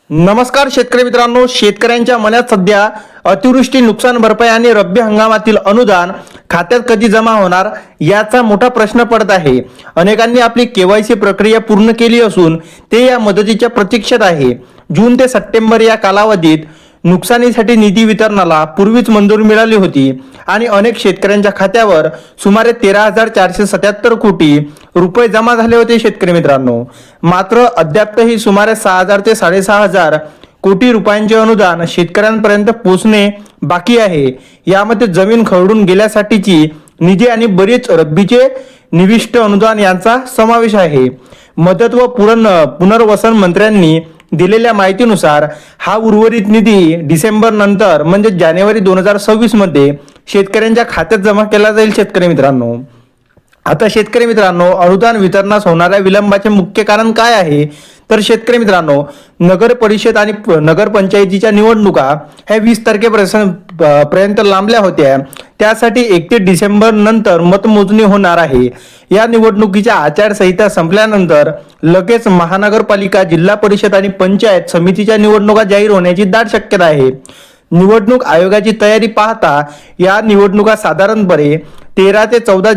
नमस्कार शेतकरी मित्रांनो, शेतकऱ्यांच्या मनात सध्या अतिवृष्टी, नुकसान भरपाई आणि रब्बी हंगामातील अनुदान खात्यात कधी जमा होणार याचा मोठा प्रश्न पडत आहे। अनेकांनी आपली केवायसी प्रक्रिया पूर्ण केली असून ते या मदतीच्या प्रतीक्षेत आहे। जून ते सप्टेंबर या कालावधीत नुकसानीसाठी निधी वितरणाला पूर्वीच मंजुरी मिळाली होती आणि अनेक शेतकऱ्यांच्या खात्यावर सुमारे 13,477 कोटी रुपये जमा झाले होते। शेतकरी मित्रांनो, मात्र अद्यापही सुमारे 6,000 ते 6,500 कोटी रुपयांचे अनुदान शेतकऱ्यांपर्यंत पोहोचणे बाकी आहे। यामध्ये जमीन खरडून गेल्यासाठीची निधी आणि बरीच रब्बीचे निविष्ट अनुदान यांचा समावेश आहे। मदत व पुनर्वसन मंत्र्यांनी दिलेल्या माहितीनुसार हा उर्वरित निधी डिसेंबर नंतर म्हणजे जानेवारी 2026 मध्ये शेतकऱ्यांच्या खात्यात जमा केला जाईल। शेतकरी मित्रांनो, आता शेतकरी मित्रांनो, अनुदान वितरणास होणाऱ्या विलंबाचे मुख्य कारण काय आहे तर शेतकरी मित्रांनो, नगर परिषद आणि नगरपंचायतीच्या निवडणुका ह्या 20 तारखेपर्यंत लांबल्या होत्या। त्यासाठी 31 डिसेंबर नंतर मतमोजणी होणार आहे। या निवडणुकीच्या आचारसंहिता संपल्यानंतर लगेच महानगरपालिका, जिल्हा परिषद आणि पंचायत समितीच्या निवडणुका जाहीर होण्याची दाट शक्यता आहे। निवडणूक आयोगाची तयारी पाहता या निवडणुका साधारणपणे 13 ते 14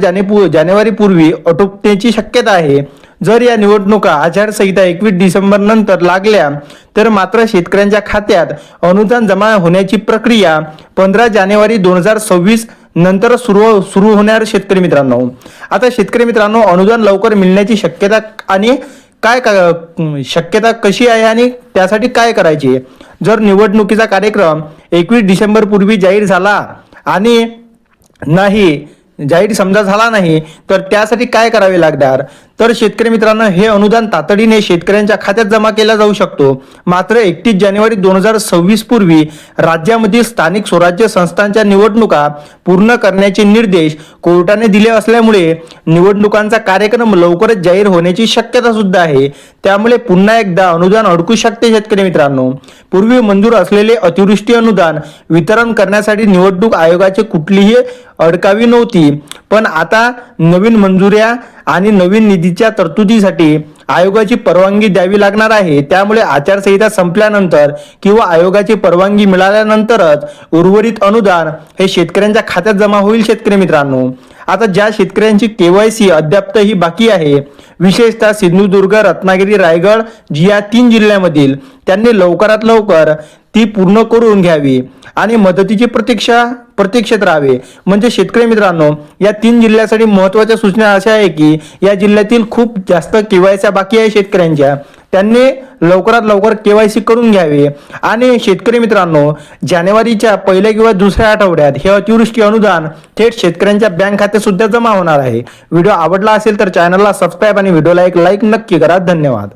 जानेवारी पूर्वी आटोपण्याची शक्यता आहे। जर या निवडणुका आचारसंहिता 21 डिसेंबर नंतर लागल्या तर मात्र शेतकऱ्यांच्या खात्यात अनुदान जमा होण्याची प्रक्रिया 15 जानेवारी 2026 नंतर सुरू होणार। शेतकरी मित्रांनो, आता शेतकरी मित्रांनो, अनुदान लवकर मिळण्याची शक्यता आणि शक्यता कशी आहे आणि त्यासाठी काय करायचे। जर निवडणुकीचा कार्यक्रम 21 डिसेंबर पूर्वी जाहीर झाला नाही तर त्यासाठी काय करावे लागणार तर शेतकरी मित्रांनो, हे अनुदान तातडीने शेतकऱ्यांच्या खात्यात जमा केला जाऊ शकतो। मात्र 31 जानेवारी 2026 पूर्वी राज्यामधील स्थानिक स्वराज्य संस्थांच्या निवडणुका पूर्ण करण्याचे निर्देश कोर्टाने दिले असल्यामुळे निवडणुकांचा कार्यक्रम लवकरच जाहीर होण्याची शक्यता सुद्धा आहे। त्यामुळे पुन्हा एकदा अनुदान अडकू शकते। शेतकरी मित्रांनो, पूर्वी मंजूर असलेले अतिवृष्टी अनुदान वितरण करण्यासाठी निवडणूक आयोगाची कुठलीही अडकावी नव्हती, पण आता नवीन मंजुऱ्या आणि नवीन निधीच्या तरतुदीसाठी आयोगाची परवानगी द्यावी लागणार आहे। त्यामुळे आचारसंहिता संपल्यानंतर किंवा आयोगाची परवानगी मिळाल्यानंतरच उर्वरित अनुदान हे शेतकऱ्यांच्या खात्यात जमा होईल। शेतकरी मित्रांनो, आता ज्या शेतकऱ्यांची केवायसी अद्यापही बाकी आहे, विशेषतः सिंधुदुर्ग, रत्नागिरी, रायगड या 3 जिल्ह्यांमधील, त्यांनी लवकरात लवकर ती पूर्ण करून घ्यावी आणि मदतीची प्रतीक्षेत राहावे। म्हणजे शेतकरी मित्रांनो, या 3 जिल्ह्यासाठी महत्त्वाच्या सूचना अशा आहे की या जिल्ह्यातील खूप जास्त केवायसी बाकी आहे शेतकऱ्यांच्या, त्यांनी लवकरात लवकर केवायसी करून घ्यावे। आणि शेतकरी मित्रांनो, जानेवारीच्या पहिल्या किंवा दुसऱ्या आठवड्यात हे अतिवृष्टी अनुदान थेट शेतकऱ्यांच्या बँक खात्यात सुद्धा जमा होणार आहे। व्हिडिओ आवडला असेल तर चॅनलला सबस्क्राईब आणि व्हिडिओला एक लाईक नक्की करा। धन्यवाद।